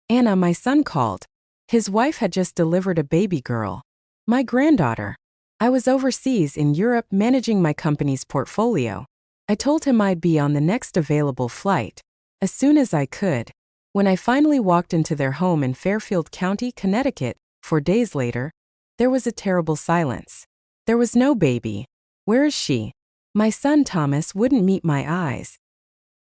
Anna, my son called. His wife had just delivered a baby girl. My granddaughter. I was overseas in Europe managing my company's portfolio. I told him I'd be on the next available flight, as soon as I could. When I finally walked into their home in Fairfield County, Connecticut, 4 days later, there was a terrible silence. There was no baby. Where is she? My son Thomas wouldn't meet my eyes.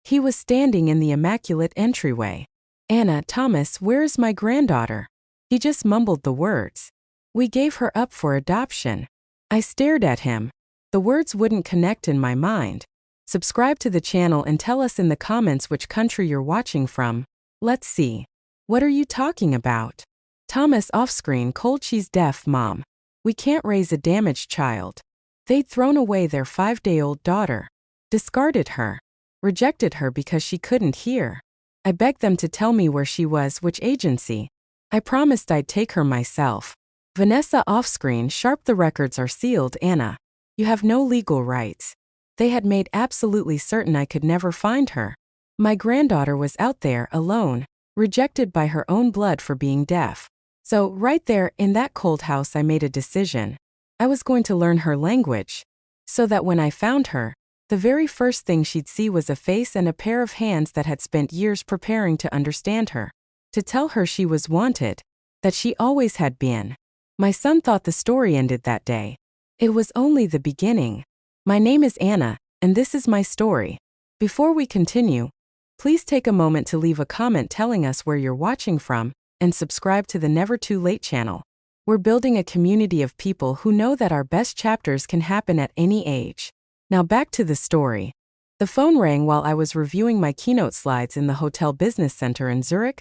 He was standing in the immaculate entryway. Anna, Thomas, where is my granddaughter? He just mumbled the words. We gave her up for adoption. I stared at him. The words wouldn't connect in my mind. Subscribe to the channel and tell us in the comments which country you're watching from. Let's see. What are you talking about? Thomas off-screen, cold. She's deaf, Mom. We can't raise a damaged child. They'd thrown away their 5-day-old daughter. Discarded her. Rejected her because she couldn't hear. I begged them to tell me where she was, which agency. I promised I'd take her myself. Vanessa off-screen, sharp. The records are sealed, Anna. You have no legal rights. They had made absolutely certain I could never find her. My granddaughter was out there, alone, rejected by her own blood for being deaf. So, right there, in that cold house, I made a decision. I was going to learn her language. So that when I found her, the very first thing she'd see was a face and a pair of hands that had spent years preparing to understand her. To tell her she was wanted. That she always had been. My son thought the story ended that day. It was only the beginning. My name is Anna, and this is my story. Before we continue, please take a moment to leave a comment telling us where you're watching from, and subscribe to the Never Too Late channel. We're building a community of people who know that our best chapters can happen at any age. Now back to the story. The phone rang while I was reviewing my keynote slides in the Hotel Business Center in Zurich,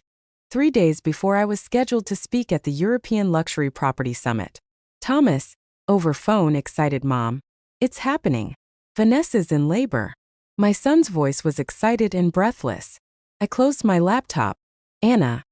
3 days before I was scheduled to speak at the European Luxury Property Summit. Thomas, over phone, excited, Mom. It's happening. Vanessa's in labor. My son's voice was excited and breathless. I closed my laptop. Anna.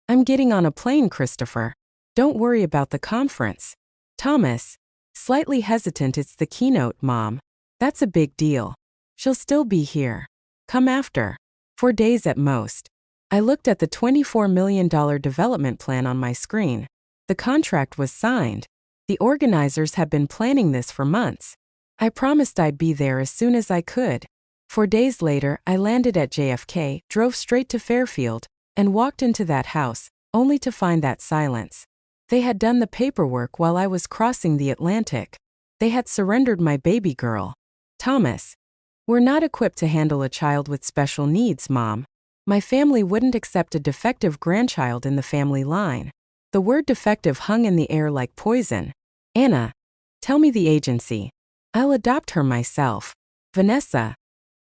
I'm getting on a plane, Christopher. Don't worry about the conference. Thomas. Slightly hesitant, it's the keynote, Mom. That's a big deal. She'll still be here. Come after. 4 days at most. I looked at the $24 million development plan on my screen. The contract was signed. The organizers had been planning this for months. I promised I'd be there as soon as I could. 4 days later, I landed at JFK, drove straight to Fairfield, and walked into that house, only to find that silence. They had done the paperwork while I was crossing the Atlantic. They had surrendered my baby girl. Thomas. We're not equipped to handle a child with special needs, Mom. My family wouldn't accept a defective grandchild in the family line. The word defective hung in the air like poison. Anna. Tell me the agency. I'll adopt her myself. Vanessa.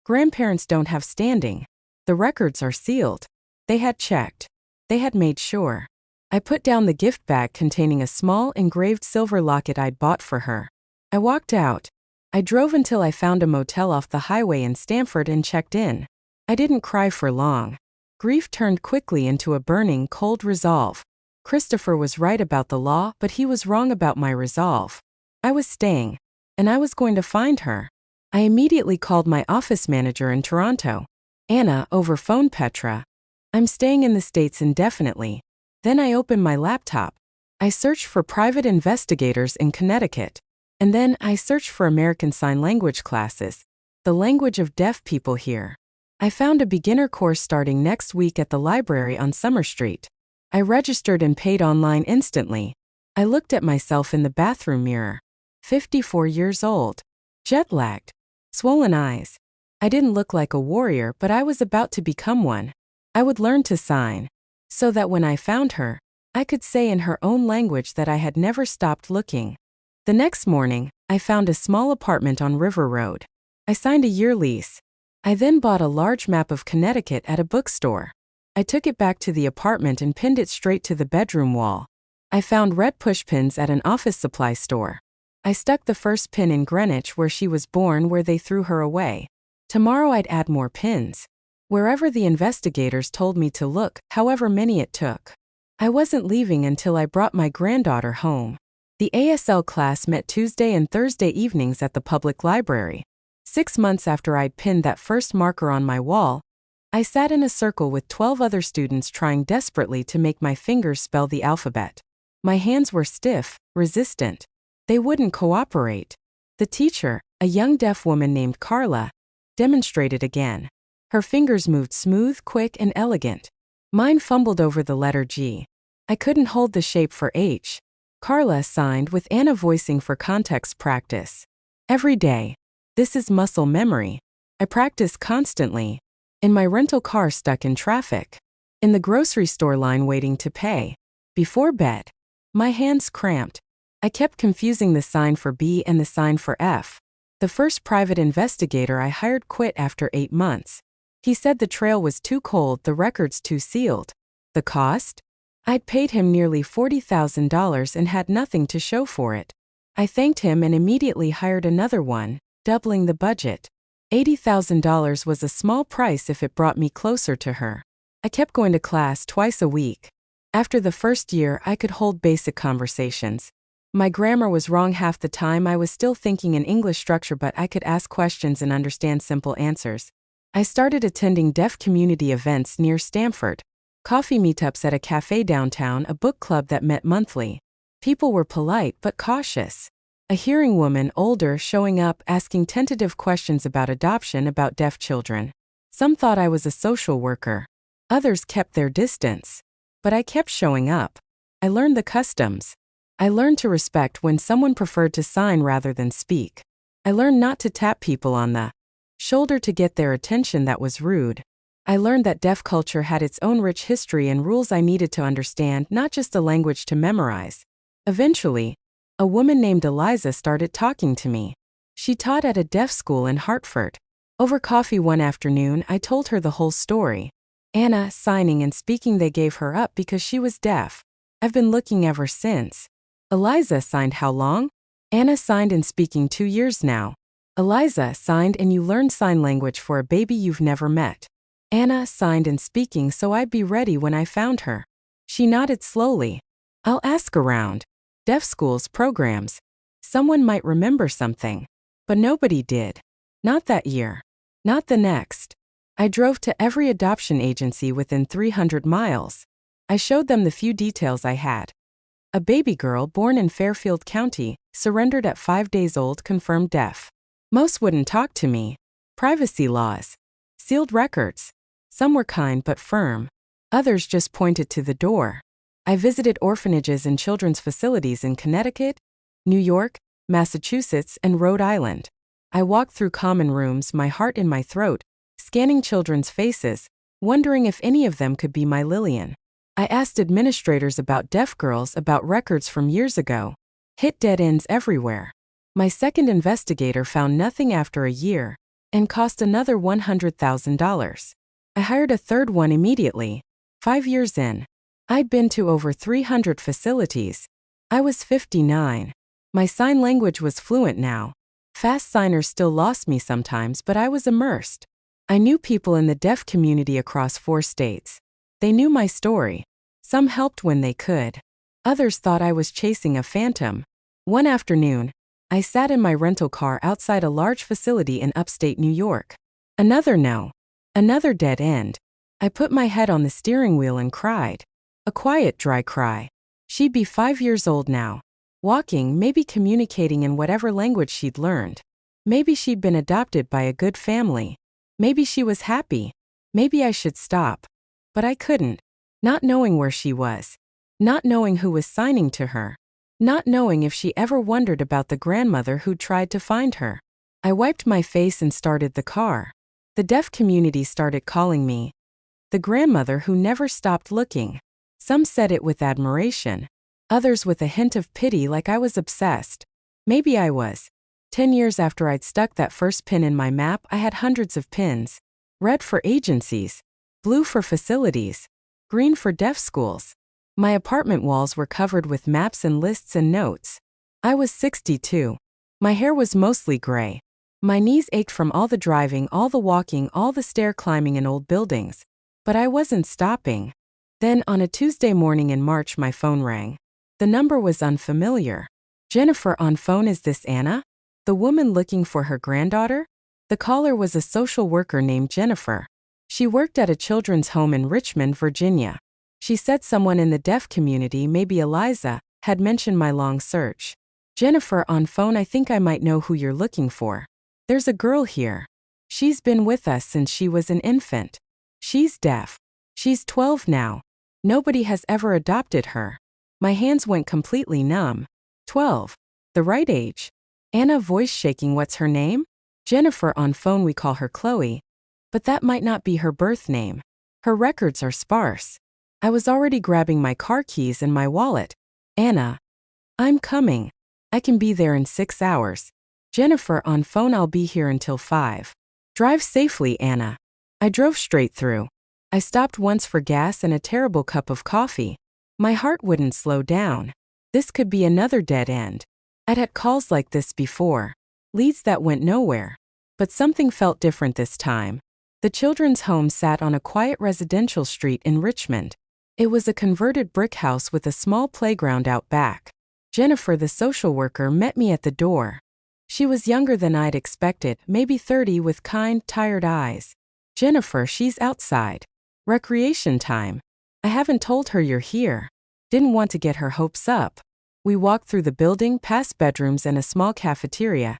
Grandparents don't have standing. The records are sealed. They had checked. They had made sure. I put down the gift bag containing a small engraved silver locket I'd bought for her. I walked out. I drove until I found a motel off the highway in Stamford and checked in. I didn't cry for long. Grief turned quickly into a burning, cold resolve. Christopher was right about the law, but he was wrong about my resolve. I was staying. And I was going to find her. I immediately called my office manager in Toronto. Anna, over phone, Petra. I'm staying in the States indefinitely. Then I opened my laptop. I searched for private investigators in Connecticut. And then I searched for American Sign Language classes, the language of deaf people here. I found a beginner course starting next week at the library on Summer Street. I registered and paid online instantly. I looked at myself in the bathroom mirror. 54 years old. Jet-lagged. Swollen eyes. I didn't look like a warrior, but I was about to become one. I would learn to sign. So that when I found her, I could say in her own language that I had never stopped looking. The next morning, I found a small apartment on River Road. I signed a year lease. I then bought a large map of Connecticut at a bookstore. I took it back to the apartment and pinned it straight to the bedroom wall. I found red pushpins at an office supply store. I stuck the first pin in Greenwich where she was born, where they threw her away. Tomorrow I'd add more pins. Wherever the investigators told me to look, however many it took. I wasn't leaving until I brought my granddaughter home. The ASL class met Tuesday and Thursday evenings at the public library. 6 months after I'd pinned that first marker on my wall, I sat in a circle with 12 other students trying desperately to make my fingers spell the alphabet. My hands were stiff, resistant. They wouldn't cooperate. The teacher, a young deaf woman named Carla, demonstrated again. Her fingers moved smooth, quick, and elegant. Mine fumbled over the letter G. I couldn't hold the shape for H. Carla signed with Anna voicing for context practice. Every day. This is muscle memory. I practice constantly. In my rental car stuck in traffic. In the grocery store line waiting to pay. Before bed. My hands cramped. I kept confusing the sign for B and the sign for F. The first private investigator I hired quit after 8 months. He said the trail was too cold, the records too sealed. The cost? I'd paid him nearly $40,000 and had nothing to show for it. I thanked him and immediately hired another one, doubling the budget. $80,000 was a small price if it brought me closer to her. I kept going to class twice a week. After the first year, I could hold basic conversations. My grammar was wrong half the time. I was still thinking in English structure, but I could ask questions and understand simple answers. I started attending deaf community events near Stamford, coffee meetups at a cafe downtown, a book club that met monthly. People were polite but cautious. A hearing woman, older, showing up, asking tentative questions about adoption, about deaf children. Some thought I was a social worker. Others kept their distance. But I kept showing up. I learned the customs. I learned to respect when someone preferred to sign rather than speak. I learned not to tap people on the shoulder to get their attention. That was rude. I learned that deaf culture had its own rich history and rules I needed to understand, not just a language to memorize. Eventually, a woman named Eliza started talking to me. She taught at a deaf school in Hartford. Over coffee one afternoon, I told her the whole story. Anna, signing and speaking, they gave her up because she was deaf. I've been looking ever since. Eliza signed how long? Anna signed and speaking 2 years now. Eliza signed and you learned sign language for a baby you've never met. Anna signed and speaking so I'd be ready when I found her. She nodded slowly. I'll ask around. Deaf schools programs. Someone might remember something. But nobody did. Not that year. Not the next. I drove to every adoption agency within 300 miles. I showed them the few details I had. A baby girl born in Fairfield County, surrendered at 5 days old, confirmed deaf. Most wouldn't talk to me. Privacy laws. Sealed records. Some were kind but firm. Others just pointed to the door. I visited orphanages and children's facilities in Connecticut, New York, Massachusetts, and Rhode Island. I walked through common rooms, my heart in my throat, scanning children's faces, wondering if any of them could be my Lillian. I asked administrators about deaf girls, about records from years ago. Hit dead ends everywhere. My second investigator found nothing after a year, and cost another $100,000. I hired a third one immediately. 5 years in. I'd been to over 300 facilities. I was 59. My sign language was fluent now. Fast signers still lost me sometimes, but I was immersed. I knew people in the deaf community across 4 states. They knew my story. Some helped when they could. Others thought I was chasing a phantom. One afternoon, I sat in my rental car outside a large facility in upstate New York. Another no. Another dead end. I put my head on the steering wheel and cried. A quiet, dry cry. She'd be 5 years old now. Walking, maybe communicating in whatever language she'd learned. Maybe she'd been adopted by a good family. Maybe she was happy. Maybe I should stop. But I couldn't. Not knowing where she was. Not knowing who was signing to her. Not knowing if she ever wondered about the grandmother who'd tried to find her. I wiped my face and started the car. The deaf community started calling me the grandmother who never stopped looking. Some said it with admiration. Others with a hint of pity, like I was obsessed. Maybe I was. 10 years after I'd stuck that first pin in my map, I had hundreds of pins. Red for agencies. Blue for facilities. Green for deaf schools. My apartment walls were covered with maps and lists and notes. I was 62. My hair was mostly gray. My knees ached from all the driving, all the walking, all the stair climbing in old buildings. But I wasn't stopping. Then, on a Tuesday morning in March, my phone rang. The number was unfamiliar. Jennifer on phone, is this Anna? The woman looking for her granddaughter? The caller was a social worker named Jennifer. She worked at a children's home in Richmond, Virginia. She said someone in the deaf community, maybe Eliza, had mentioned my long search. Jennifer on phone, I think I might know who you're looking for. There's a girl here. She's been with us since she was an infant. She's deaf. She's 12 now. Nobody has ever adopted her. My hands went completely numb. 12. The right age. Anna, voice shaking. What's her name? Jennifer on phone, we call her Chloe. But that might not be her birth name. Her records are sparse. I was already grabbing my car keys and my wallet. Anna. I'm coming. I can be there in 6 hours. Jennifer on phone, I'll be here until 5. Drive safely, Anna. I drove straight through. I stopped once for gas and a terrible cup of coffee. My heart wouldn't slow down. This could be another dead end. I'd had calls like this before. Leads that went nowhere. But something felt different this time. The children's home sat on a quiet residential street in Richmond. It was a converted brick house with a small playground out back. Jennifer, the social worker, met me at the door. She was younger than I'd expected, maybe 30, with kind, tired eyes. Jennifer, she's outside. Recreation time. I haven't told her you're here. Didn't want to get her hopes up. We walked through the building, past bedrooms and a small cafeteria.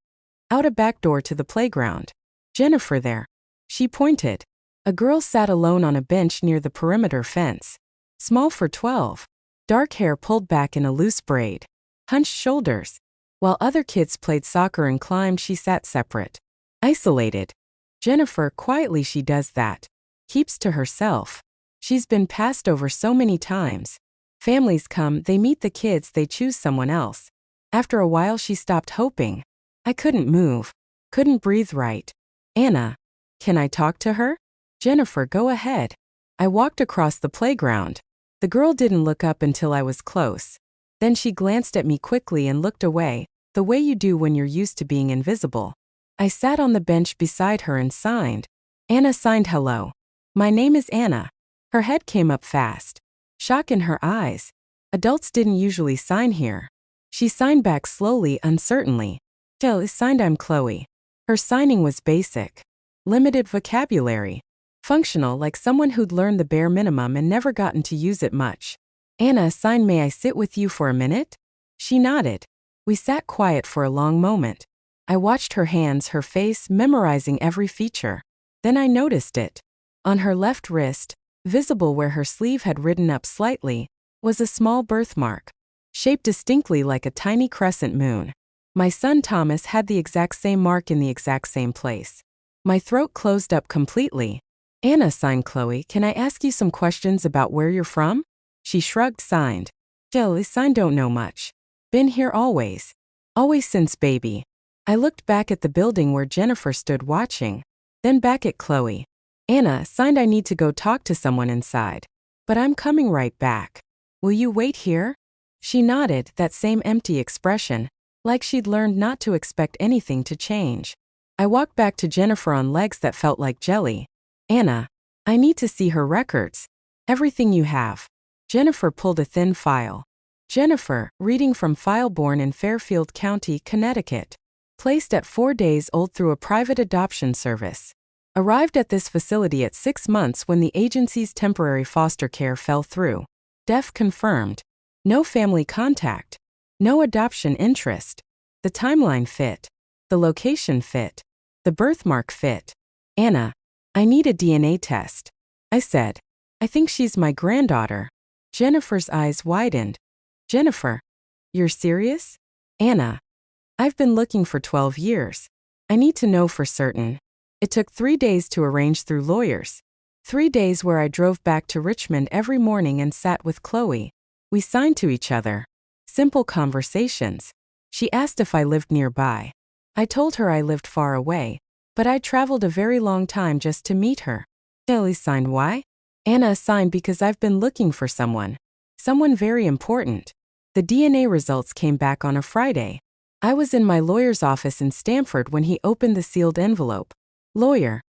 Out a back door to the playground. Jennifer there. She pointed. A girl sat alone on a bench near the perimeter fence. Small for 12. Dark hair pulled back in a loose braid. Hunched shoulders. While other kids played soccer and climbed, she sat separate. Isolated. Jennifer, quietly she does that. Keeps to herself. She's been passed over so many times. Families come, they meet the kids, they choose someone else. After a while she stopped hoping. I couldn't move. Couldn't breathe right. Anna. Can I talk to her? Jennifer, go ahead. I walked across the playground. The girl didn't look up until I was close. Then she glanced at me quickly and looked away, the way you do when you're used to being invisible. I sat on the bench beside her and signed. Anna signed hello. My name is Anna. Her head came up fast. Shock in her eyes. Adults didn't usually sign here. She signed back slowly, uncertainly. Jill is signed. I'm Chloe. Her signing was basic. Limited vocabulary. Functional, like someone who'd learned the bare minimum and never gotten to use it much. Anna signed, may I sit with you for a minute? She nodded. We sat quiet for a long moment. I watched her hands, her face, memorizing every feature. Then I noticed it. On her left wrist, visible where her sleeve had ridden up slightly, was a small birthmark, shaped distinctly like a tiny crescent moon. My son Thomas had the exact same mark in the exact same place. My throat closed up completely. Anna signed. Chloe, can I ask you some questions about where you're from? She shrugged, signed. Jill is signed. Don't know much. Been here always. Always since baby. I looked back at the building where Jennifer stood watching, then back at Chloe. Anna signed. I need to go talk to someone inside. But I'm coming right back. Will you wait here? She nodded, that same empty expression, like she'd learned not to expect anything to change. I walked back to Jennifer on legs that felt like jelly. Anna, I need to see her records. Everything you have. Jennifer pulled a thin file. Jennifer, reading from file, born in Fairfield County, Connecticut. Placed at 4 days old through a private adoption service. Arrived at this facility at 6 months when the agency's temporary foster care fell through. Deaf confirmed. No family contact. No adoption interest. The timeline fit. The location fit. The birthmark fit. Anna, I need a DNA test. I said. I think she's my granddaughter. Jennifer's eyes widened. Jennifer, you're serious? Anna, I've been looking for 12 years. I need to know for certain. It took 3 days to arrange through lawyers. 3 days where I drove back to Richmond every morning and sat with Chloe. We signed to each other. Simple conversations. She asked if I lived nearby. I told her I lived far away, but I traveled a very long time just to meet her. Ellie signed. Why? Anna signed because I've been looking for someone. Someone very important. The DNA results came back on a Friday. I was in my lawyer's office in Stamford when he opened the sealed envelope. Lawyer.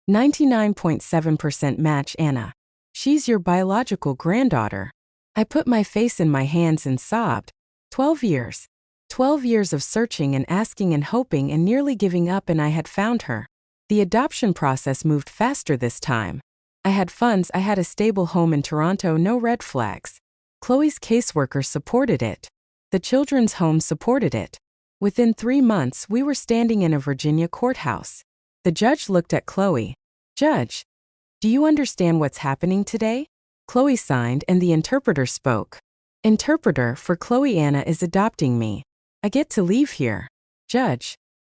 99.7% match. Anna. She's your biological granddaughter. I put my face in my hands and sobbed. 12 years. 12 years of searching and asking and hoping and nearly giving up, and I had found her. The adoption process moved faster this time. I had funds, I had a stable home in Toronto, no red flags. Chloe's caseworker supported it. The children's home supported it. Within 3 months, we were standing in a Virginia courthouse. The judge looked at Chloe. "Judge, do you understand what's happening today?" Chloe signed and the interpreter spoke. "Interpreter, for Chloe, Anna is adopting me. I get to leave here. Judge,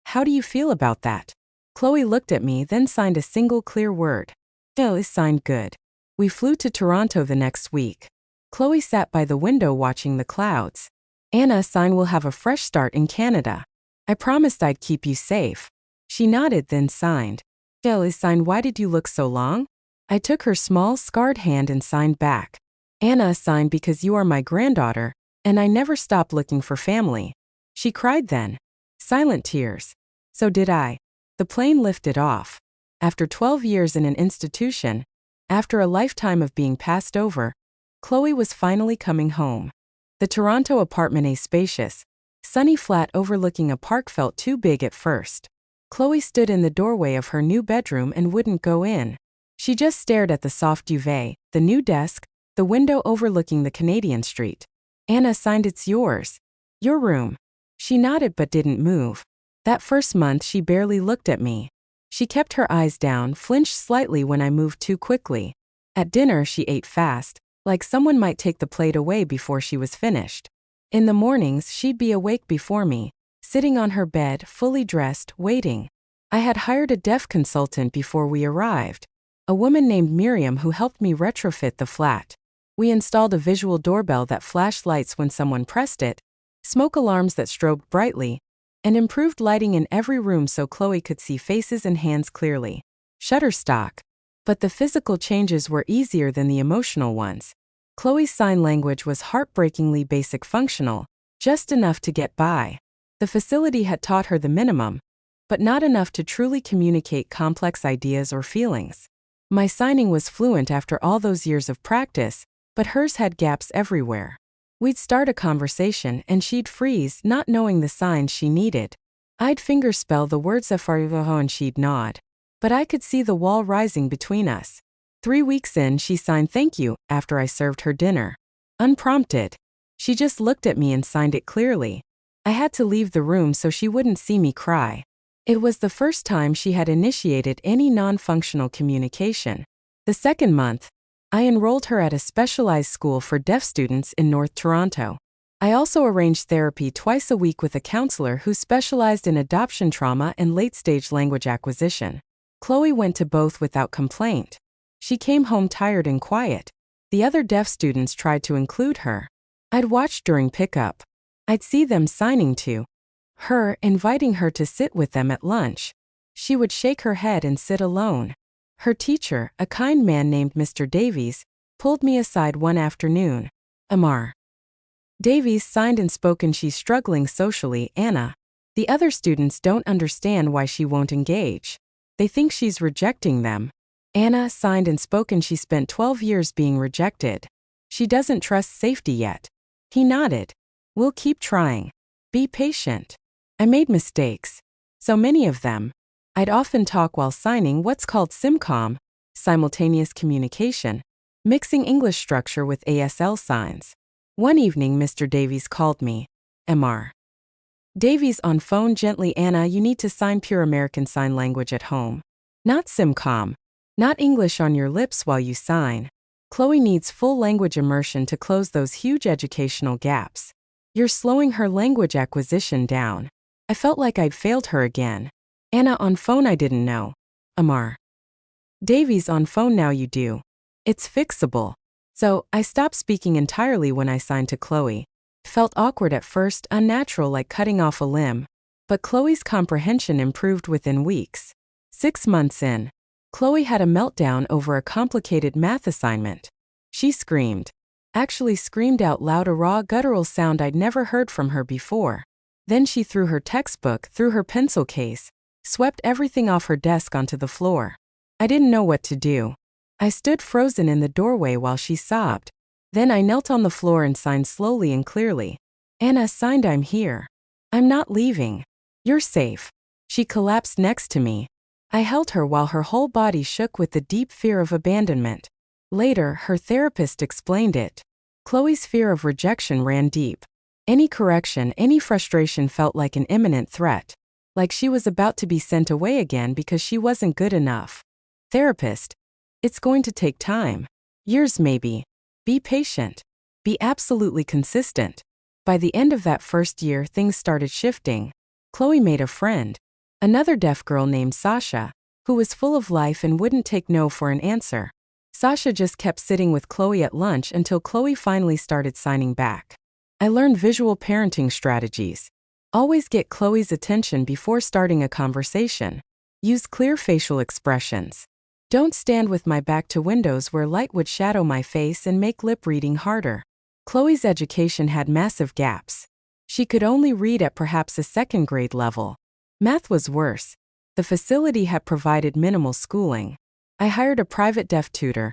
how do you feel about that?" Chloe looked at me, then signed a single clear word. "L is signed good." We flew to Toronto the next week. Chloe sat by the window watching the clouds. "Anna signed, we'll have a fresh start in Canada. I promised I'd keep you safe." She nodded, then signed. "L is signed, why did you look so long?" I took her small, scarred hand and signed back. "Anna signed because you are my granddaughter, and I never stopped looking for family." She cried then. Silent tears. So did I. The plane lifted off. After 12 years in an institution, after a lifetime of being passed over, Chloe was finally coming home. The Toronto apartment, a spacious, sunny flat overlooking a park, felt too big at first. Chloe stood in the doorway of her new bedroom and wouldn't go in. She just stared at the soft duvet, the new desk, the window overlooking the Canadian street. "Anna signed, it's yours. Your room." She nodded but didn't move. That first month she barely looked at me. She kept her eyes down, flinched slightly when I moved too quickly. At dinner she ate fast, like someone might take the plate away before she was finished. In the mornings she'd be awake before me, sitting on her bed, fully dressed, waiting. I had hired a deaf consultant before we arrived. A woman named Miriam who helped me retrofit the flat. We installed a visual doorbell that flashed lights when someone pressed it, smoke alarms that strobed brightly, and improved lighting in every room so Chloe could see faces and hands clearly. Shutterstock. But the physical changes were easier than the emotional ones. Chloe's sign language was heartbreakingly basic, functional, just enough to get by. The facility had taught her the minimum, but not enough to truly communicate complex ideas or feelings. My signing was fluent after all those years of practice, but hers had gaps everywhere. We'd start a conversation and she'd freeze, not knowing the signs she needed. I'd fingerspell the words "afarivaho" and she'd nod. But I could see the wall rising between us. 3 weeks in, she signed "thank you" after I served her dinner. Unprompted. She just looked at me and signed it clearly. I had to leave the room so she wouldn't see me cry. It was the first time she had initiated any non-functional communication. The second month, I enrolled her at a specialized school for deaf students in North Toronto. I also arranged therapy twice a week with a counselor who specialized in adoption trauma and late-stage language acquisition. Chloe went to both without complaint. She came home tired and quiet. The other deaf students tried to include her. I'd watch during pickup. I'd see them signing to her, inviting her to sit with them at lunch. She would shake her head and sit alone. Her teacher, a kind man named Mr. Davies, pulled me aside one afternoon. "Amar." Davies signed and spoke, and she's struggling socially, Anna. The other students don't understand why she won't engage. They think she's rejecting them. Anna signed and spoke, and she spent 12 years being rejected. She doesn't trust safety yet. He nodded. "We'll keep trying. Be patient." I made mistakes. So many of them. I'd often talk while signing, what's called simcom, simultaneous communication, mixing English structure with ASL signs. One evening Mr. Davies called me. Mr. Davies on phone gently, "Anna, you need to sign pure American Sign Language at home. Not simcom. Not English on your lips while you sign. Chloe needs full language immersion to close those huge educational gaps. You're slowing her language acquisition down." I felt like I'd failed her again. Anna on phone, I didn't know. Mr. Davies on phone, now you do. It's fixable. So, I stopped speaking entirely when I signed to Chloe. Felt awkward at first, unnatural, like cutting off a limb. But Chloe's comprehension improved within weeks. 6 months in, Chloe had a meltdown over a complicated math assignment. She screamed. Actually screamed out loud, a raw, guttural sound I'd never heard from her before. Then she threw her textbook, threw her pencil case, swept everything off her desk onto the floor. I didn't know what to do. I stood frozen in the doorway while she sobbed. Then I knelt on the floor and signed slowly and clearly. "Anna signed, I'm here. I'm not leaving. You're safe." She collapsed next to me. I held her while her whole body shook with the deep fear of abandonment. Later, her therapist explained it. Chloe's fear of rejection ran deep. Any correction, any frustration felt like an imminent threat. Like she was about to be sent away again because she wasn't good enough. Therapist: it's going to take time. Years maybe. Be patient. Be absolutely consistent. By the end of that first year, things started shifting. Chloe made a friend. Another deaf girl named Sasha, who was full of life and wouldn't take no for an answer. Sasha just kept sitting with Chloe at lunch until Chloe finally started signing back. I learned visual parenting strategies. Always get Chloe's attention before starting a conversation. Use clear facial expressions. Don't stand with my back to windows where light would shadow my face and make lip reading harder. Chloe's education had massive gaps. She could only read at perhaps a second grade level. Math was worse. The facility had provided minimal schooling. I hired a private deaf tutor,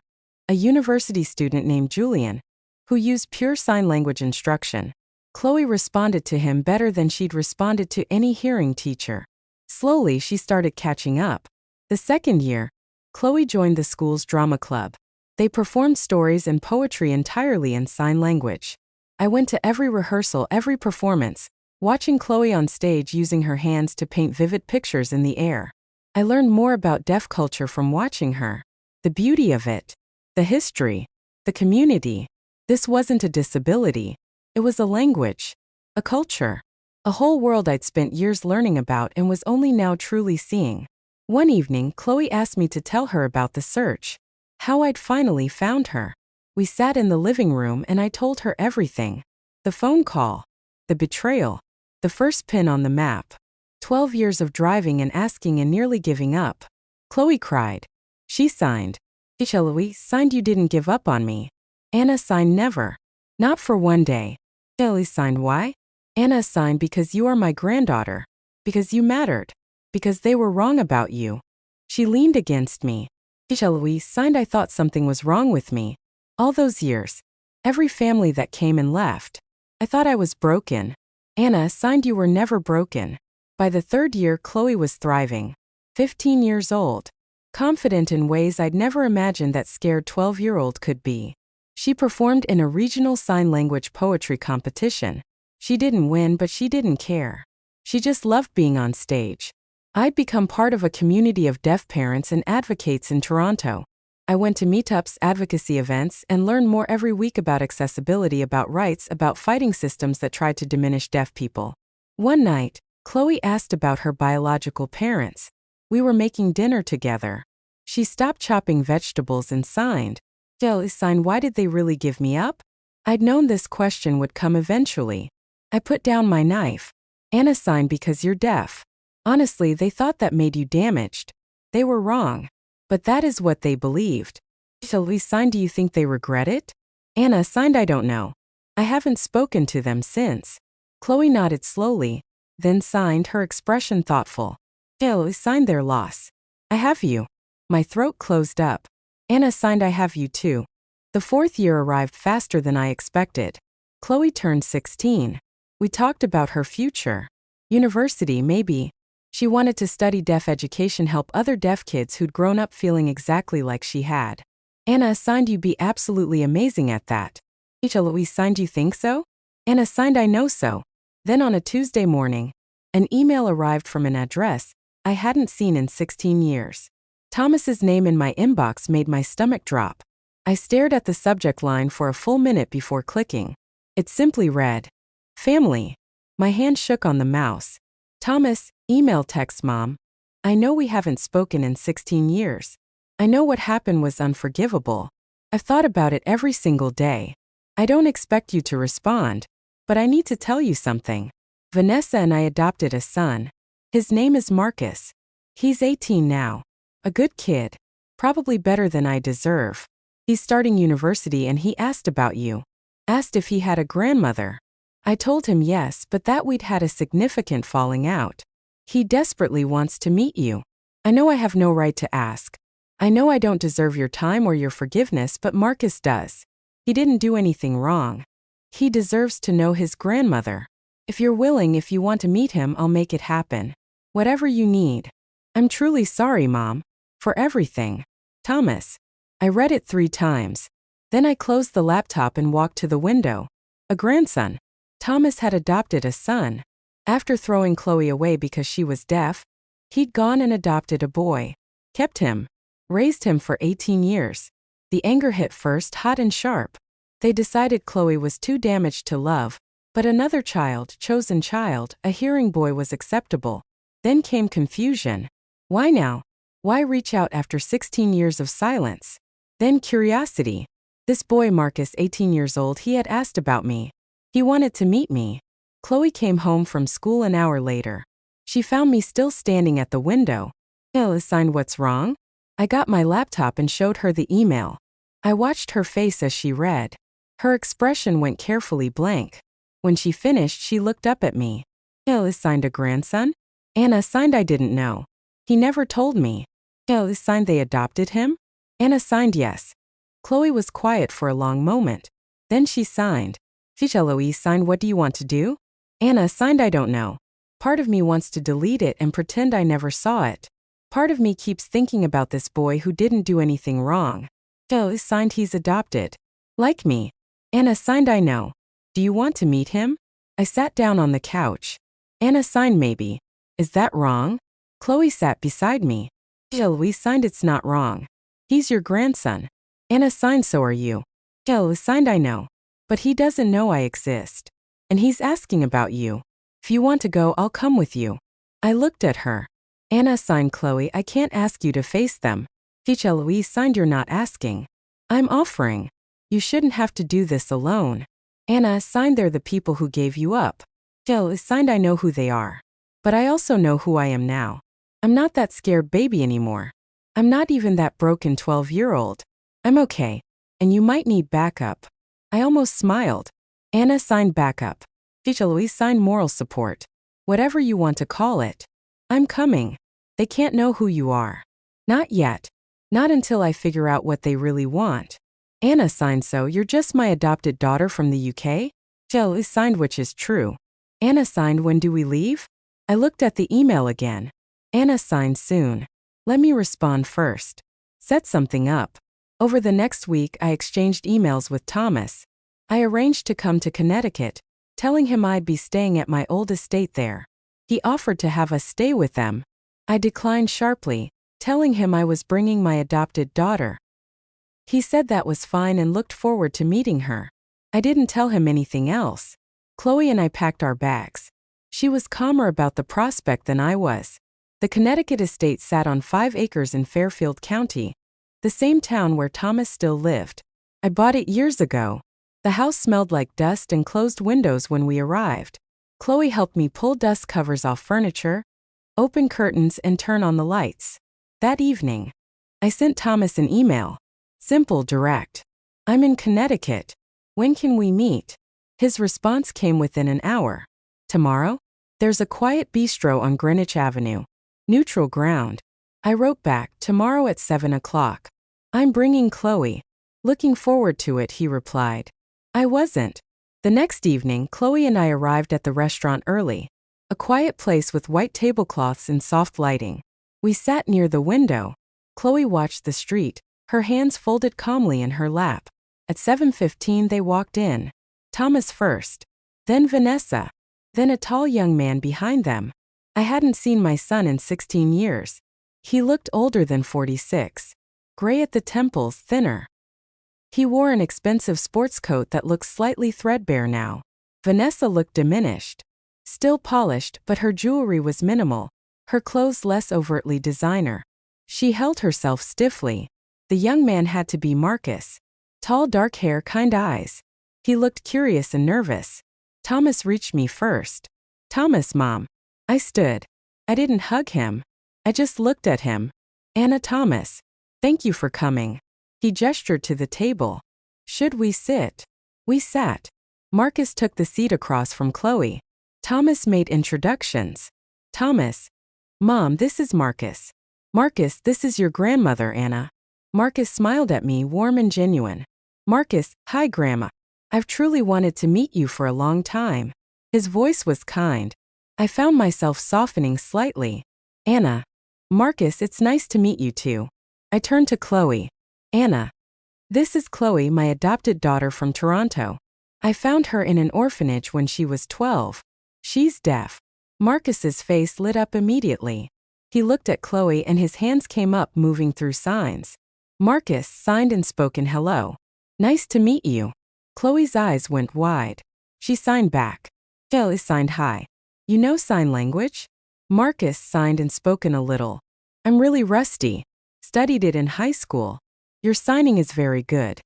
a university student named Julian, who used pure sign language instruction. Chloe responded to him better than she'd responded to any hearing teacher. Slowly, she started catching up. The second year, Chloe joined the school's drama club. They performed stories and poetry entirely in sign language. I went to every rehearsal, every performance, watching Chloe on stage using her hands to paint vivid pictures in the air. I learned more about deaf culture from watching her. The beauty of it. The history. The community. This wasn't a disability. It was a language. A culture. A whole world I'd spent years learning about and was only now truly seeing. One evening, Chloe asked me to tell her about the search. How I'd finally found her. We sat in the living room and I told her everything. The phone call. The betrayal. The first pin on the map. 12 years of driving and asking and nearly giving up. Chloe cried. She signed. Chloe signed you didn't give up on me. Anna signed never. Not for one day. Chloe signed why? Anna signed because you are my granddaughter. Because you mattered. Because they were wrong about you. She leaned against me. Chloe signed I thought something was wrong with me. All those years. Every family that came and left. I thought I was broken. Anna signed you were never broken. By the third year, Chloe was thriving. 15 years old. Confident in ways I'd never imagined that scared 12-year-old could be. She performed in a regional sign language poetry competition. She didn't win, but she didn't care. She just loved being on stage. I'd become part of a community of deaf parents and advocates in Toronto. I went to meetups, advocacy events, and learned more every week about accessibility, about rights, about fighting systems that tried to diminish deaf people. One night, Chloe asked about her biological parents. We were making dinner together. She stopped chopping vegetables and signed. Chloe signed, why did they really give me up? I'd known this question would come eventually. I put down my knife. Anna signed because you're deaf. Honestly, they thought that made you damaged. They were wrong. But that is what they believed. Chloe signed, do you think they regret it? Anna signed, I don't know. I haven't spoken to them since. Chloe nodded slowly, then signed, her expression thoughtful. Chloe signed, their loss. I have you. My throat closed up. Anna signed, I have you too. The fourth year arrived faster than I expected. Chloe turned 16. We talked about her future. University, maybe. She wanted to study deaf education, help other deaf kids who'd grown up feeling exactly like she had. Anna signed, you'd be absolutely amazing at that. Chloe signed, you think so? Anna signed, I know so. Then on a Tuesday morning, an email arrived from an address I hadn't seen in 16 years. Thomas's name in my inbox made my stomach drop. I stared at the subject line for a full minute before clicking. It simply read, Family. My hand shook on the mouse. Thomas, email text Mom. I know we haven't spoken in 16 years. I know what happened was unforgivable. I've thought about it every single day. I don't expect you to respond, but I need to tell you something. Vanessa and I adopted a son. His name is Marcus. He's 18 now. A good kid. Probably better than I deserve. He's starting university and he asked about you. Asked if he had a grandmother. I told him yes, but that we'd had a significant falling out. He desperately wants to meet you. I know I have no right to ask. I know I don't deserve your time or your forgiveness, but Marcus does. He didn't do anything wrong. He deserves to know his grandmother. If you're willing, if you want to meet him, I'll make it happen. Whatever you need. I'm truly sorry, Mom. For everything. Thomas. I read it 3 times. Then I closed the laptop and walked to the window. A grandson. Thomas had adopted a son. After throwing Chloe away because she was deaf, he'd gone and adopted a boy. Kept him. Raised him for 18 years. The anger hit first hot and sharp. They decided Chloe was too damaged to love, but another child, chosen child, a hearing boy, was acceptable. Then came confusion. Why now? Why reach out after 16 years of silence? Then curiosity. This boy Marcus, 18 years old, he had asked about me. He wanted to meet me. Chloe came home from school an hour later. She found me still standing at the window. Signed, what's wrong? I got my laptop and showed her the email. I watched her face as she read. Her expression went carefully blank. When she finished, she looked up at me. Signed, a grandson? Anna signed, I didn't know. He never told me. Signed, they adopted him? Anna signed, yes. Chloe was quiet for a long moment. Then she signed. Fichaloe signed, what do you want to do? Anna signed, I don't know. Part of me wants to delete it and pretend I never saw it. Part of me keeps thinking about this boy who didn't do anything wrong. Signed, he's adopted. Like me. Anna signed, I know. Do you want to meet him? I sat down on the couch. Anna signed, maybe. Is that wrong? Chloe sat beside me. Fichaloe signed, it's not wrong. He's your grandson. Anna signed, so are you. Fichaloe signed, I know. But he doesn't know I exist. And he's asking about you. If you want to go, I'll come with you. I looked at her. Anna signed, Chloe, I can't ask you to face them. Fichaloe signed, you're not asking. I'm offering. You shouldn't have to do this alone. Anna signed, they're the people who gave you up. Fichaloe signed, I know who they are. But I also know who I am now. I'm not that scared baby anymore. I'm not even that broken 12-year-old. I'm okay. And you might need backup. I almost smiled. Anna signed, backup. Fichaloe signed, moral support. Whatever you want to call it. I'm coming. They can't know who you are. Not yet. Not until I figure out what they really want. Anna signed, so you're just my adopted daughter from the UK? Fichaloe signed, which is true. Anna signed, when do we leave? I looked at the email again. Anna signed, soon. Let me respond first. Set something up. Over the next week, I exchanged emails with Thomas. I arranged to come to Connecticut, telling him I'd be staying at my old estate there. He offered to have us stay with them. I declined sharply, telling him I was bringing my adopted daughter. He said that was fine and looked forward to meeting her. I didn't tell him anything else. Chloe and I packed our bags. She was calmer about the prospect than I was. The Connecticut estate sat on 5 acres in Fairfield County, the same town where Thomas still lived. I bought it years ago. The house smelled like dust and closed windows when we arrived. Chloe helped me pull dust covers off furniture, open curtains, and turn on the lights. That evening, I sent Thomas an email. Simple, direct. I'm in Connecticut. When can we meet? His response came within an hour. Tomorrow? There's a quiet bistro on Greenwich Avenue. Neutral ground. I wrote back, tomorrow at 7 o'clock. I'm bringing Chloe. Looking forward to it, he replied. I wasn't. The next evening, Chloe and I arrived at the restaurant early. A quiet place with white tablecloths and soft lighting. We sat near the window. Chloe watched the street, her hands folded calmly in her lap. At 7:15 they walked in. Thomas first. Then Vanessa. Then a tall young man behind them. I hadn't seen my son in 16 years. He looked older than 46. Gray at the temples, thinner. He wore an expensive sports coat that looked slightly threadbare now. Vanessa looked diminished. Still polished, but her jewelry was minimal, her clothes less overtly designer. She held herself stiffly. The young man had to be Marcus. Tall, dark hair, kind eyes. He looked curious and nervous. Thomas reached me first. Thomas, Mom. I stood. I didn't hug him. I just looked at him. Anna, Thomas. Thank you for coming. He gestured to the table. Should we sit? We sat. Marcus took the seat across from Chloe. Thomas made introductions. Thomas. Mom, this is Marcus. Marcus, this is your grandmother, Anna. Marcus smiled at me, warm and genuine. Marcus, hi, Grandma. I've truly wanted to meet you for a long time. His voice was kind. I found myself softening slightly. Anna. Marcus, it's nice to meet you too. I turned to Chloe. Anna. This is Chloe, my adopted daughter from Toronto. I found her in an orphanage when she was 12. She's deaf. Marcus's face lit up immediately. He looked at Chloe and his hands came up, moving through signs. Marcus signed and spoke in hello. Nice to meet you. Chloe's eyes went wide. She signed back. Jill signed hi. You know sign language? Marcus signed and spoken a little. I'm really rusty. Studied it in high school. Your signing is very good.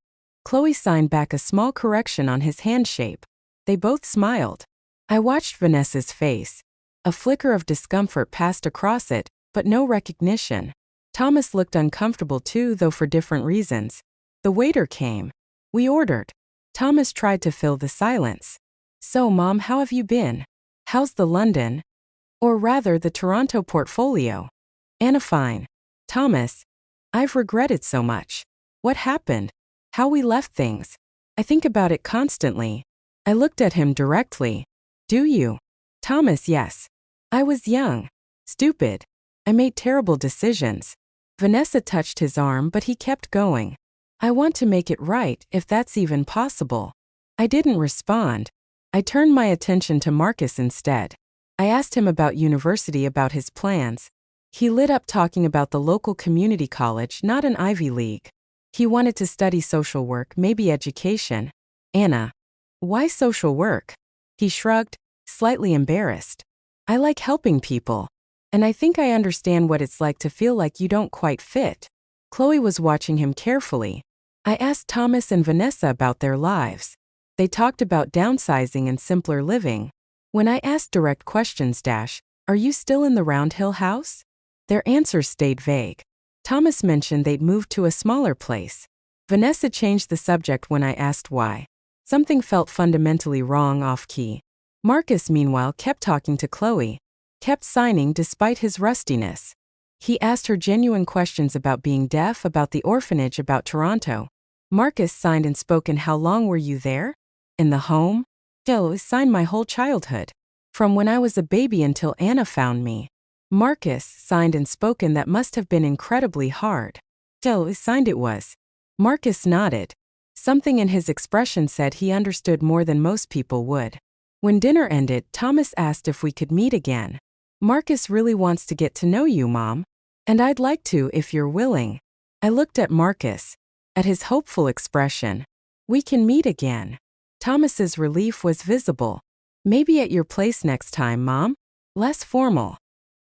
Chloe signed back a small correction on his hand shape. They both smiled. I watched Vanessa's face. A flicker of discomfort passed across it, but no recognition. Thomas looked uncomfortable too, though for different reasons. The waiter came. We ordered. Thomas tried to fill the silence. So, Mom, how have you been? How's the London? Or rather, the Toronto portfolio? Anna, fine. Thomas. I've regretted so much. What happened? How we left things. I think about it constantly. I looked at him directly. Do you? Thomas, yes. I was young. Stupid. I made terrible decisions. Vanessa touched his arm, but he kept going. I want to make it right, if that's even possible. I didn't respond. I turned my attention to Marcus instead. I asked him about university, about his plans. He lit up talking about the local community college, not an Ivy League. He wanted to study social work, maybe education. Anna. Why social work? He shrugged, slightly embarrassed. I like helping people. And I think I understand what it's like to feel like you don't quite fit. Chloe was watching him carefully. I asked Thomas and Vanessa about their lives. They talked about downsizing and simpler living. When I asked direct questions, are you still in the Roundhill house? Their answers stayed vague. Thomas mentioned they'd moved to a smaller place. Vanessa changed the subject when I asked why. Something felt fundamentally wrong, off-key. Marcus, meanwhile, kept talking to Chloe. Kept signing despite his rustiness. He asked her genuine questions about being deaf, about the orphanage, about Toronto. Marcus signed and spoke. And how long were you there? In the home? Jill signed my whole childhood. From when I was a baby until Anna found me. Marcus signed and spoken. That must have been incredibly hard. Jill signed it was. Marcus nodded. Something in his expression said he understood more than most people would. When dinner ended, Thomas asked if we could meet again. Marcus really wants to get to know you, Mom. And I'd like to if you're willing. I looked at Marcus. At his hopeful expression. We can meet again. Thomas's relief was visible. Maybe at your place next time, Mom? Less formal.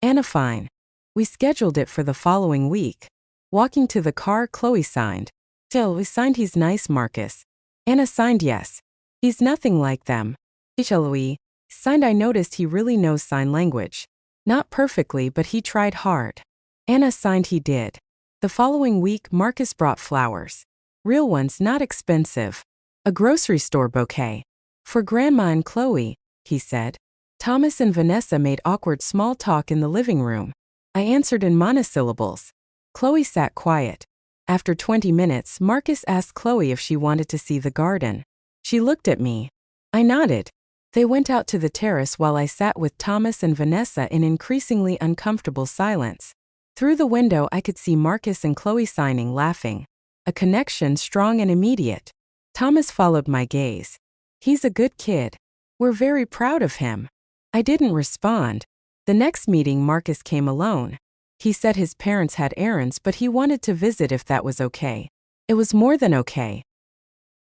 Anna, fine. We scheduled it for the following week. Walking to the car, Chloe signed. Jill signed he's nice, Marcus. Anna signed yes. He's nothing like them. Jill signed I noticed he really knows sign language. Not perfectly, but he tried hard. Anna signed he did. The following week, Marcus brought flowers. Real ones, not expensive. A grocery store bouquet. For Grandma and Chloe, he said. Thomas and Vanessa made awkward small talk in the living room. I answered in monosyllables. Chloe sat quiet. After 20 minutes, Marcus asked Chloe if she wanted to see the garden. She looked at me. I nodded. They went out to the terrace while I sat with Thomas and Vanessa in increasingly uncomfortable silence. Through the window I could see Marcus and Chloe signing, laughing. A connection strong and immediate. Thomas followed my gaze. He's a good kid. We're very proud of him. I didn't respond. The next meeting Marcus came alone. He said his parents had errands but he wanted to visit if that was okay. It was more than okay.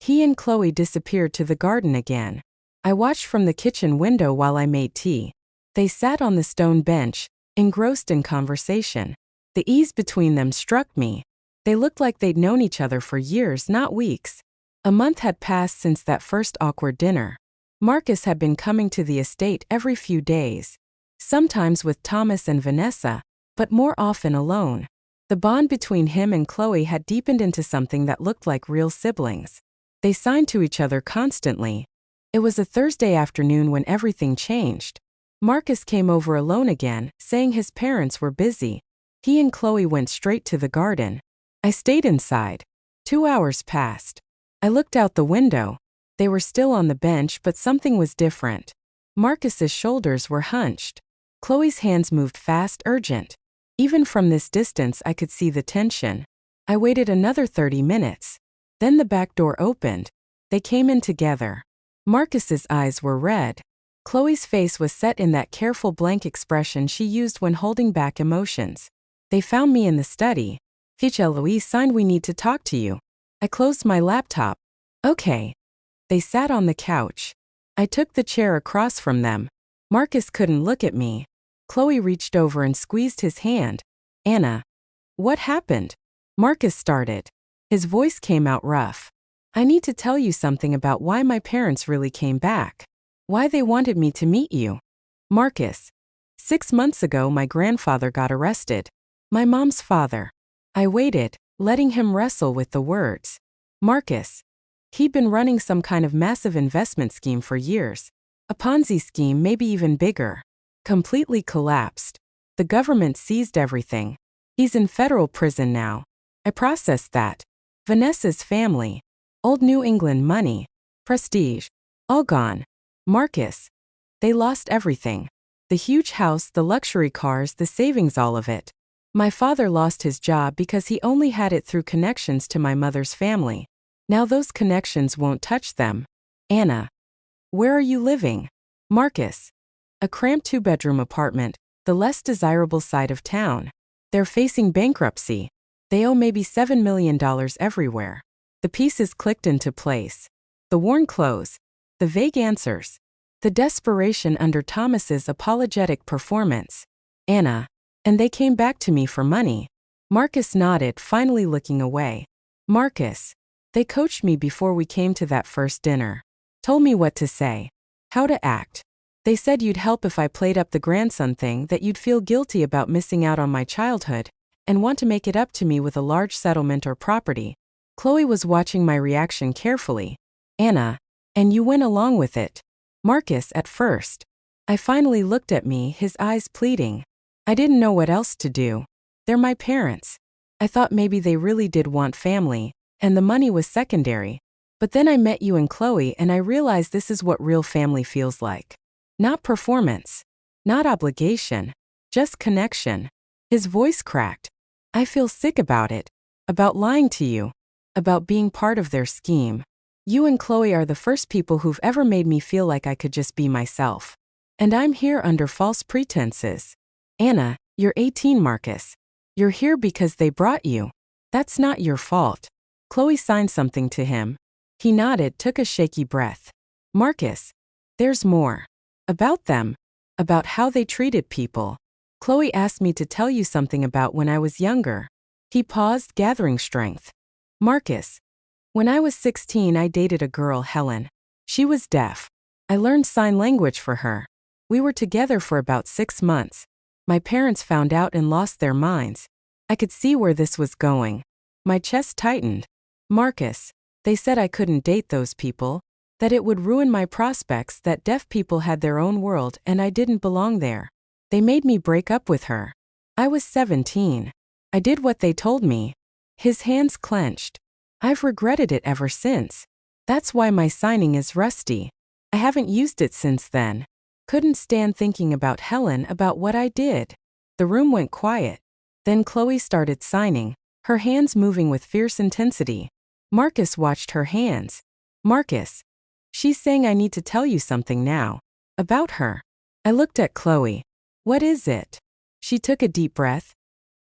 He and Chloe disappeared to the garden again. I watched from the kitchen window while I made tea. They sat on the stone bench, engrossed in conversation. The ease between them struck me. They looked like they'd known each other for years, not weeks. A month had passed since that first awkward dinner. Marcus had been coming to the estate every few days. Sometimes with Thomas and Vanessa, but more often alone. The bond between him and Chloe had deepened into something that looked like real siblings. They signed to each other constantly. It was a Thursday afternoon when everything changed. Marcus came over alone again, saying his parents were busy. He and Chloe went straight to the garden. I stayed inside. 2 hours passed. I looked out the window. They were still on the bench, but something was different. Marcus's shoulders were hunched. Chloe's hands moved fast, urgent. Even from this distance, I could see the tension. I waited another 30 minutes. Then the back door opened. They came in together. Marcus's eyes were red. Chloe's face was set in that careful blank expression she used when holding back emotions. They found me in the study. Ficha Louise signed, "We need to talk to you." I closed my laptop. Okay. They sat on the couch. I took the chair across from them. Marcus couldn't look at me. Chloe reached over and squeezed his hand. "Anna." "What happened?" Marcus started. His voice came out rough. "I need to tell you something about why my parents really came back. Why they wanted me to meet you." Marcus. 6 months ago, my grandfather got arrested. My mom's father. I waited, letting him wrestle with the words. Marcus. He'd been running some kind of massive investment scheme for years. A Ponzi scheme, maybe even bigger. Completely collapsed. The government seized everything. He's in federal prison now. I processed that. Vanessa's family. Old New England money. Prestige. All gone. Marcus. They lost everything. The huge house, the luxury cars, the savings, all of it. My father lost his job because he only had it through connections to my mother's family. Now those connections won't touch them. Anna. Where are you living? Marcus. A cramped 2-bedroom apartment, the less desirable side of town. They're facing bankruptcy. They owe maybe $7 million everywhere. The pieces clicked into place. The worn clothes. The vague answers. The desperation under Thomas's apologetic performance. Anna. And they came back to me for money. Marcus nodded, finally looking away. Marcus. They coached me before we came to that first dinner. Told me what to say. How to act. They said you'd help if I played up the grandson thing, that you'd feel guilty about missing out on my childhood, and want to make it up to me with a large settlement or property. Chloe was watching my reaction carefully. Anna. And you went along with it. Marcus, at first. I finally looked at me, his eyes pleading. I didn't know what else to do. They're my parents. I thought maybe they really did want family, and the money was secondary. But then I met you and Chloe, and I realized this is what real family feels like. Not performance. Not obligation. Just connection. His voice cracked. I feel sick about it. About lying to you. About being part of their scheme. You and Chloe are the first people who've ever made me feel like I could just be myself. And I'm here under false pretenses. Anna, you're 18, Marcus. You're here because they brought you. That's not your fault. Chloe signed something to him. He nodded, took a shaky breath. Marcus. There's more. About them. About how they treated people. Chloe asked me to tell you something about when I was younger. He paused, gathering strength. Marcus. When I was 16, I dated a girl, Helen. She was deaf. I learned sign language for her. We were together for about 6 months. My parents found out and lost their minds. I could see where this was going. My chest tightened. Marcus. They said I couldn't date those people, that it would ruin my prospects, that deaf people had their own world and I didn't belong there. They made me break up with her. I was 17. I did what they told me. His hands clenched. I've regretted it ever since. That's why my signing is rusty. I haven't used it since then. Couldn't stand thinking about Helen, about what I did. The room went quiet. Then Chloe started signing, her hands moving with fierce intensity. Marcus watched her hands. Marcus. She's saying I need to tell you something now. About her. I looked at Chloe. What is it? She took a deep breath,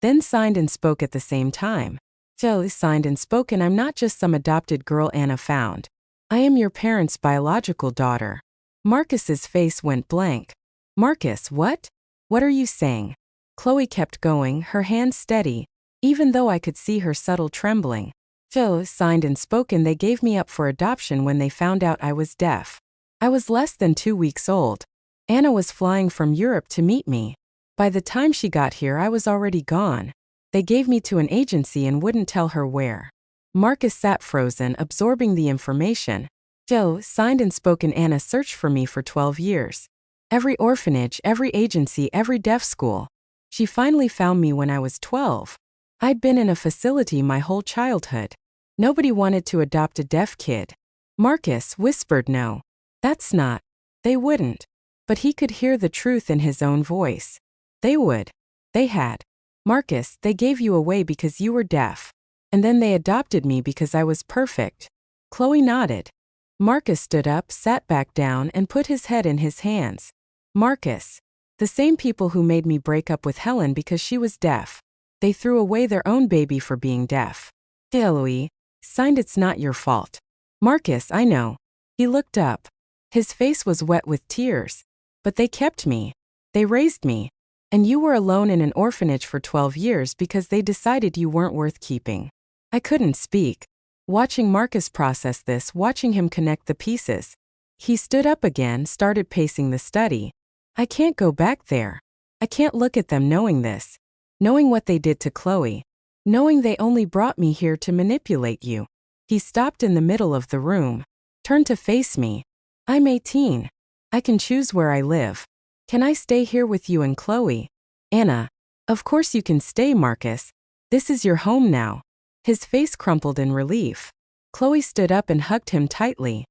then signed and spoke at the same time. Joe signed and spoke, and I'm not just some adopted girl Anna found. I am your parents' biological daughter. Marcus's face went blank. Marcus, what? What are you saying? Chloe kept going, her hands steady, even though I could see her subtle trembling. Joe signed and spoke, and they gave me up for adoption when they found out I was deaf. I was less than 2 weeks old. Anna was flying from Europe to meet me. By the time she got here, I was already gone. They gave me to an agency and wouldn't tell her where. Marcus sat frozen, absorbing the information. Joe signed and spoke, and Anna searched for me for 12 years. Every orphanage, every agency, every deaf school. She finally found me when I was 12. I'd been in a facility my whole childhood. Nobody wanted to adopt a deaf kid. Marcus whispered no. That's not. They wouldn't. But he could hear the truth in his own voice. They would. They had. Marcus, they gave you away because you were deaf. And then they adopted me because I was perfect. Chloe nodded. Marcus stood up, sat back down, and put his head in his hands. Marcus. The same people who made me break up with Helen because she was deaf. They threw away their own baby for being deaf. Eloise. Signed, it's not your fault. Marcus, I know. He looked up. His face was wet with tears. But they kept me. They raised me. And you were alone in an orphanage for 12 years because they decided you weren't worth keeping. I couldn't speak. Watching Marcus process this, watching him connect the pieces. He stood up again, started pacing the study. I can't go back there. I can't look at them knowing this. Knowing what they did to Chloe. Knowing they only brought me here to manipulate you. He stopped in the middle of the room. Turned to face me. I'm 18. I can choose where I live. Can I stay here with you and Chloe? Anna. Of course you can stay, Marcus. This is your home now. His face crumpled in relief. Chloe stood up and hugged him tightly.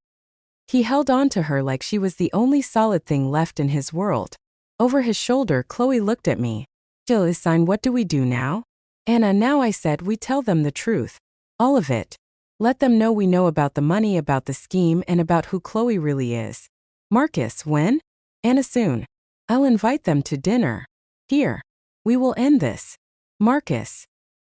He held on to her like she was the only solid thing left in his world. Over his shoulder, Chloe looked at me. Jill, sign, what do we do now? Anna, now I said we tell them the truth. All of it. Let them know we know about the money, about the scheme, and about who Chloe really is. Marcus, when? Anna, soon. I'll invite them to dinner. Here. We will end this. Marcus.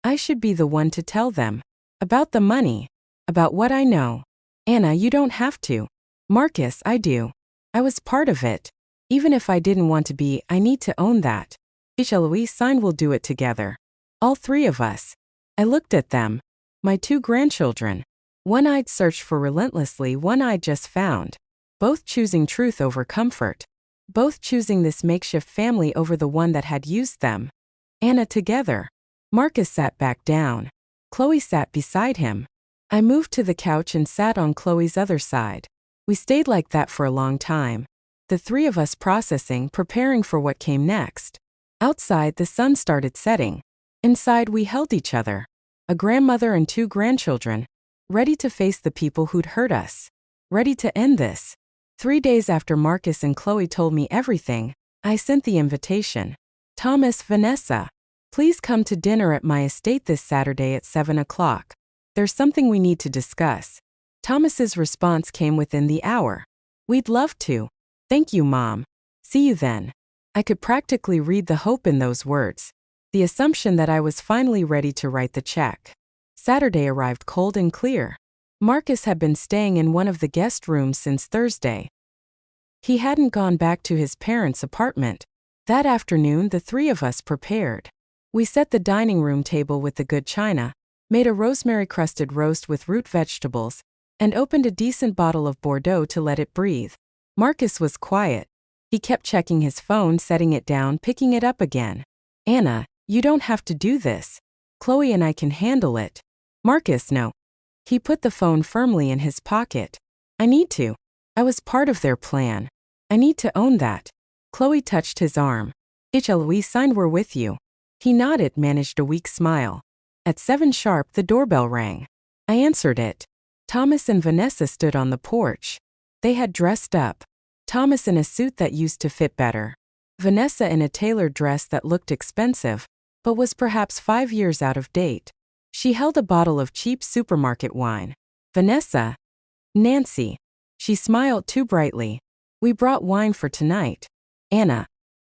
I should be the one to tell them. About the money. About what I know. Anna, you don't have to. Marcus, I do. I was part of it. Even if I didn't want to be, I need to own that. Eloise, sign, we'll do it together. All three of us. I looked at them. My two grandchildren. One I'd searched for relentlessly, one I'd just found. Both choosing truth over comfort. Both choosing this makeshift family over the one that had used them. Anna, together. Marcus sat back down. Chloe sat beside him. I moved to the couch and sat on Chloe's other side. We stayed like that for a long time. The three of us processing, preparing for what came next. Outside, the sun started setting. Inside, we held each other. A grandmother and two grandchildren. Ready to face the people who'd hurt us. Ready to end this. 3 days after Marcus and Chloe told me everything, I sent the invitation. Thomas, Vanessa. Please come to dinner at my estate this Saturday at 7 o'clock. There's something we need to discuss. Thomas's response came within the hour. We'd love to. Thank you, Mom. See you then. I could practically read the hope in those words. The assumption that I was finally ready to write the check. Saturday arrived cold and clear. Marcus had been staying in one of the guest rooms since Thursday. He hadn't gone back to his parents' apartment. That afternoon, the three of us prepared. We set the dining room table with the good china, made a rosemary-crusted roast with root vegetables, and opened a decent bottle of Bordeaux to let it breathe. Marcus was quiet. He kept checking his phone, setting it down, picking it up again. Anna, you don't have to do this. Chloe and I can handle it. Marcus, no. He put the phone firmly in his pocket. I need to. I was part of their plan. I need to own that. Chloe touched his arm. Eloise, sign, we're with you. He nodded, managed a weak smile. At 7 sharp, the doorbell rang. I answered it. Thomas and Vanessa stood on the porch. They had dressed up. Thomas in a suit that used to fit better. Vanessa in a tailored dress that looked expensive, but was perhaps 5 years out of date. She held a bottle of cheap supermarket wine. Vanessa. Nancy. She smiled too brightly. We brought wine for tonight. Anna.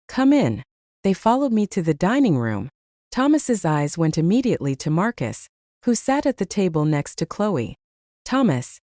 Come in. They followed me to the dining room. Thomas's eyes went immediately to Marcus, who sat at the table next to Chloe. Thomas.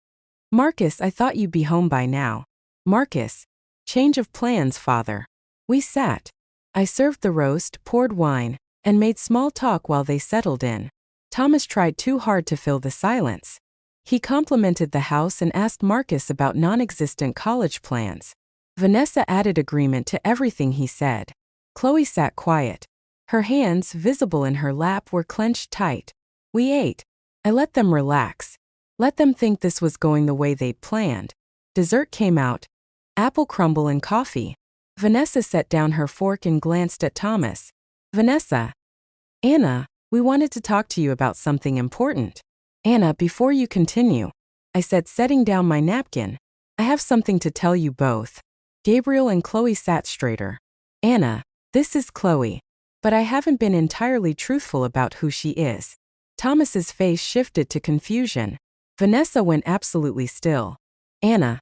Marcus, I thought you'd be home by now. Marcus. Change of plans, father. We sat. I served the roast, poured wine, and made small talk while they settled in. Thomas tried too hard to fill the silence. He complimented the house and asked Marcus about non-existent college plans. Vanessa added agreement to everything he said. Chloe sat quiet. Her hands, visible in her lap, were clenched tight. We ate. I let them relax. Let them think this was going the way they'd planned. Dessert came out. Apple crumble and coffee. Vanessa set down her fork and glanced at Thomas. Vanessa. Anna, we wanted to talk to you about something important. Anna, before you continue, I said, setting down my napkin, I have something to tell you both. Gabriel and Chloe sat straighter. Anna, this is Chloe. but I haven't been entirely truthful about who she is. Thomas's face shifted to confusion. Vanessa went absolutely still. Anna.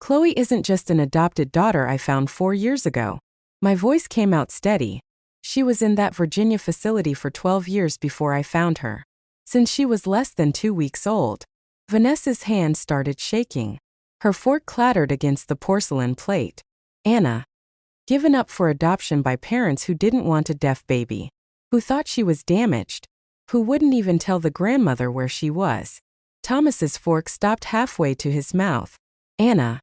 Chloe isn't just an adopted daughter I found 4 years ago. My voice came out steady. She was in that Virginia facility for 12 years before I found her. Since she was less than 2 weeks old. Vanessa's hand started shaking. Her fork clattered against the porcelain plate. Anna. Given up for adoption by parents who didn't want a deaf baby. Who thought she was damaged. Who wouldn't even tell the grandmother where she was. Thomas's fork stopped halfway to his mouth. Anna.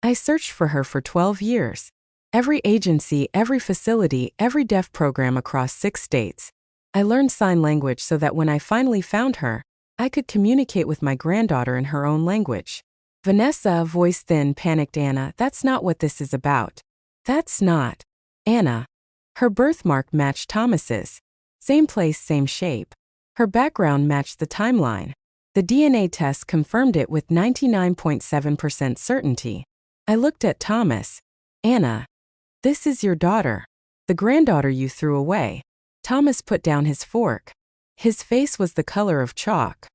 I searched for her for 12 years. Every agency, every facility, every deaf program across 6 states. I learned sign language so that when I finally found her, I could communicate with my granddaughter in her own language. Vanessa, voice thin, panicked Anna, that's not what this is about. That's not. Anna. Her birthmark matched Thomas's. Same place, same shape. Her background matched the timeline. The DNA test confirmed it with 99.7% certainty. I looked at Thomas. Anna. This is your daughter. The granddaughter you threw away. Thomas put down his fork. His face was the color of chalk.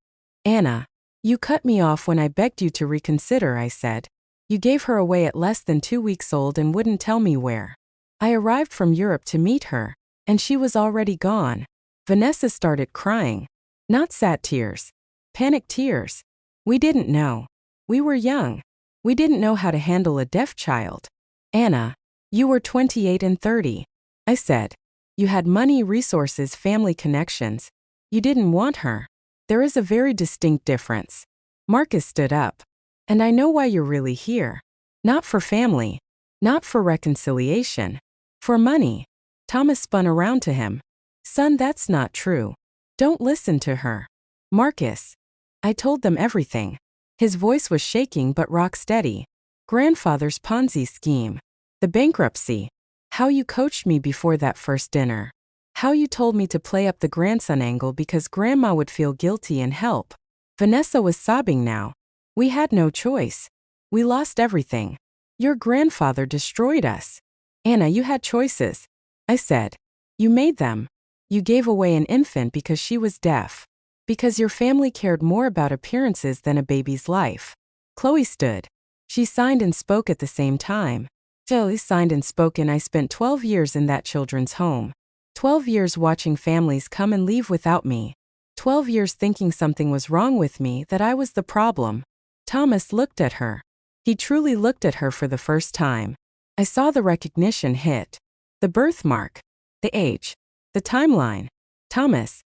Anna. You cut me off when I begged you to reconsider, I said. You gave her away at less than 2 weeks old and wouldn't tell me where. I arrived from Europe to meet her, and she was already gone. Vanessa started crying. Not sad tears. Panicked tears. We didn't know. We were young. We didn't know how to handle a deaf child. Anna. You were 28 and 30. I said. You had money, resources, family connections. You didn't want her. There is a very distinct difference. Marcus stood up. And I know why you're really here. Not for family. Not for reconciliation. For money. Thomas spun around to him. Son, that's not true. Don't listen to her. Marcus. I told them everything. His voice was shaking but rock steady. Grandfather's Ponzi scheme. The bankruptcy. How you coached me before that first dinner. How you told me to play up the grandson angle because Grandma would feel guilty and help. Vanessa was sobbing now. We had no choice. We lost everything. Your grandfather destroyed us. Anna, you had choices. I said. You made them. You gave away an infant because she was deaf. Because your family cared more about appearances than a baby's life. Chloe stood. She signed and spoke at the same time. Chloe signed and spoke, and I spent 12 years in that children's home. 12 years watching families come and leave without me. 12 years thinking something was wrong with me, that I was the problem. Thomas looked at her. He truly looked at her for the first time. I saw the recognition hit. The birthmark. The age. The timeline. Thomas.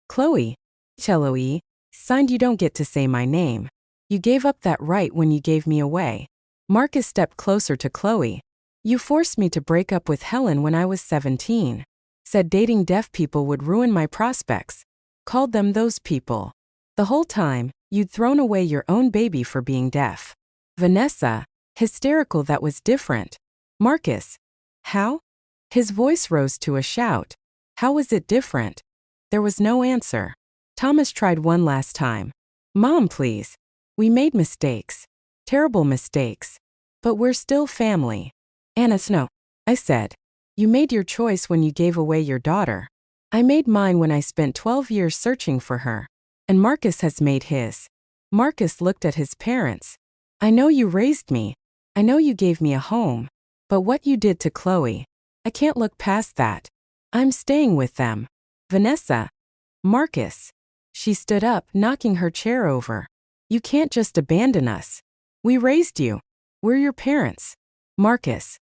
Chloe. Chloe. Signed. You don't get to say my name. You gave up that right when you gave me away. Marcus stepped closer to Chloe. You forced me to break up with Helen when I was 17. Said dating deaf people would ruin my prospects. Called them those people. The whole time, you'd thrown away your own baby for being deaf. Vanessa. Hysterical. That was different. Marcus. How? His voice rose to a shout. How was it different? There was no answer. Thomas tried one last time. Mom, please. We made mistakes. Terrible mistakes. But we're still family. Anna, no. I said. You made your choice when you gave away your daughter. I made mine when I spent 12 years searching for her. And Marcus has made his. Marcus looked at his parents. I know you raised me. I know you gave me a home. But what you did to Chloe. I can't look past that. I'm staying with them. Vanessa. Marcus. She stood up, knocking her chair over. You can't just abandon us. We raised you. We're your parents. Marcus.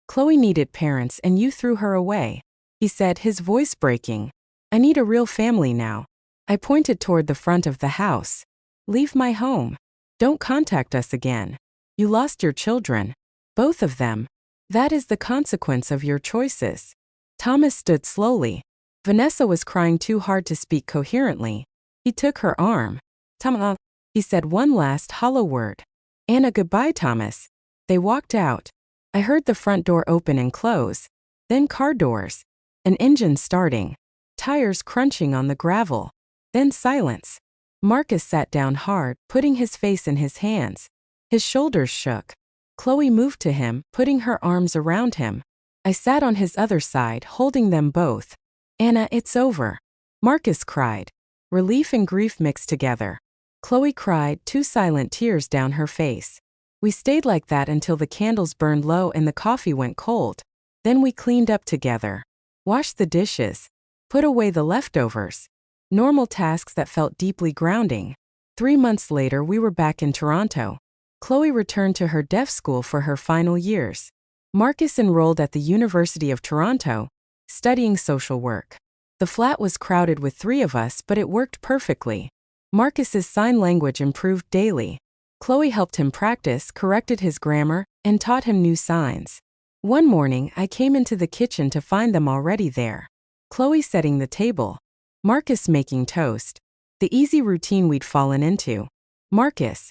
Chloe needed parents and you threw her away. He said, his voice breaking. I need a real family now. I pointed toward the front of the house. Leave my home. Don't contact us again. You lost your children. Both of them. That is the consequence of your choices. Thomas stood slowly. Vanessa was crying too hard to speak coherently. He took her arm. Thomas. He said one last hollow word. Anna, goodbye, Thomas. They walked out. I heard the front door open and close. Then car doors. An engine starting. Tires crunching on the gravel. Then silence. Marcus sat down hard, putting his face in his hands. His shoulders shook. Chloe moved to him, putting her arms around him. I sat on his other side, holding them both. Anna, it's over. Marcus cried. Relief and grief mixed together. Chloe cried, two silent tears down her face. We stayed like that until the candles burned low and the coffee went cold. Then we cleaned up together. Washed the dishes. Put away the leftovers. Normal tasks that felt deeply grounding. 3 months later, we were back in Toronto. Chloe returned to her deaf school for her final years. Marcus enrolled at the University of Toronto, studying social work. The flat was crowded with 3 of us, but it worked perfectly. Marcus's sign language improved daily. Chloe helped him practice, corrected his grammar, and taught him new signs. One morning, I came into the kitchen to find them already there. Chloe setting the table. Marcus making toast. The easy routine we'd fallen into. Marcus.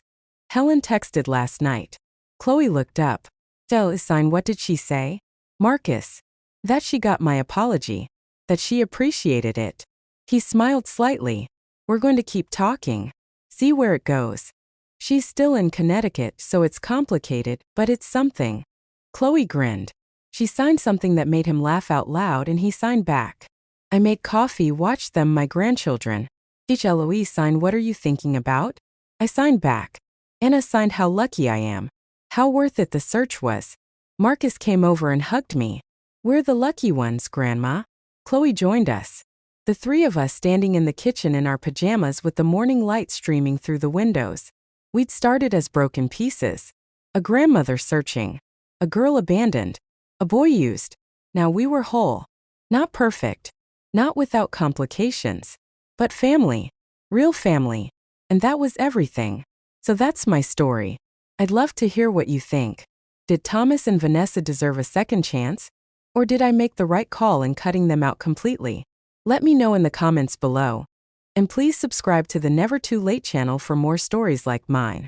Helen texted last night. Chloe looked up. Sign, what did she say? Marcus. That she got my apology. That she appreciated it. He smiled slightly. We're going to keep talking. See where it goes. She's still in Connecticut, so it's complicated, but it's something. Chloe grinned. She signed something that made him laugh out loud, and he signed back. I made coffee, watched them, my grandchildren. Teach Eloise signed, what are you thinking about? I signed back. Anna signed, how lucky I am. How worth it the search was. Marcus came over and hugged me. We're the lucky ones, Grandma. Chloe joined us. The 3 of us standing in the kitchen in our pajamas with the morning light streaming through the windows. We'd started as broken pieces. A grandmother searching. A girl abandoned. A boy used. Now we were whole. Not perfect. Not without complications. But family. Real family. And that was everything. So that's my story. I'd love to hear what you think. Did Thomas and Vanessa deserve a second chance? Or did I make the right call in cutting them out completely? Let me know in the comments below. And please subscribe to the Never Too Late channel for more stories like mine.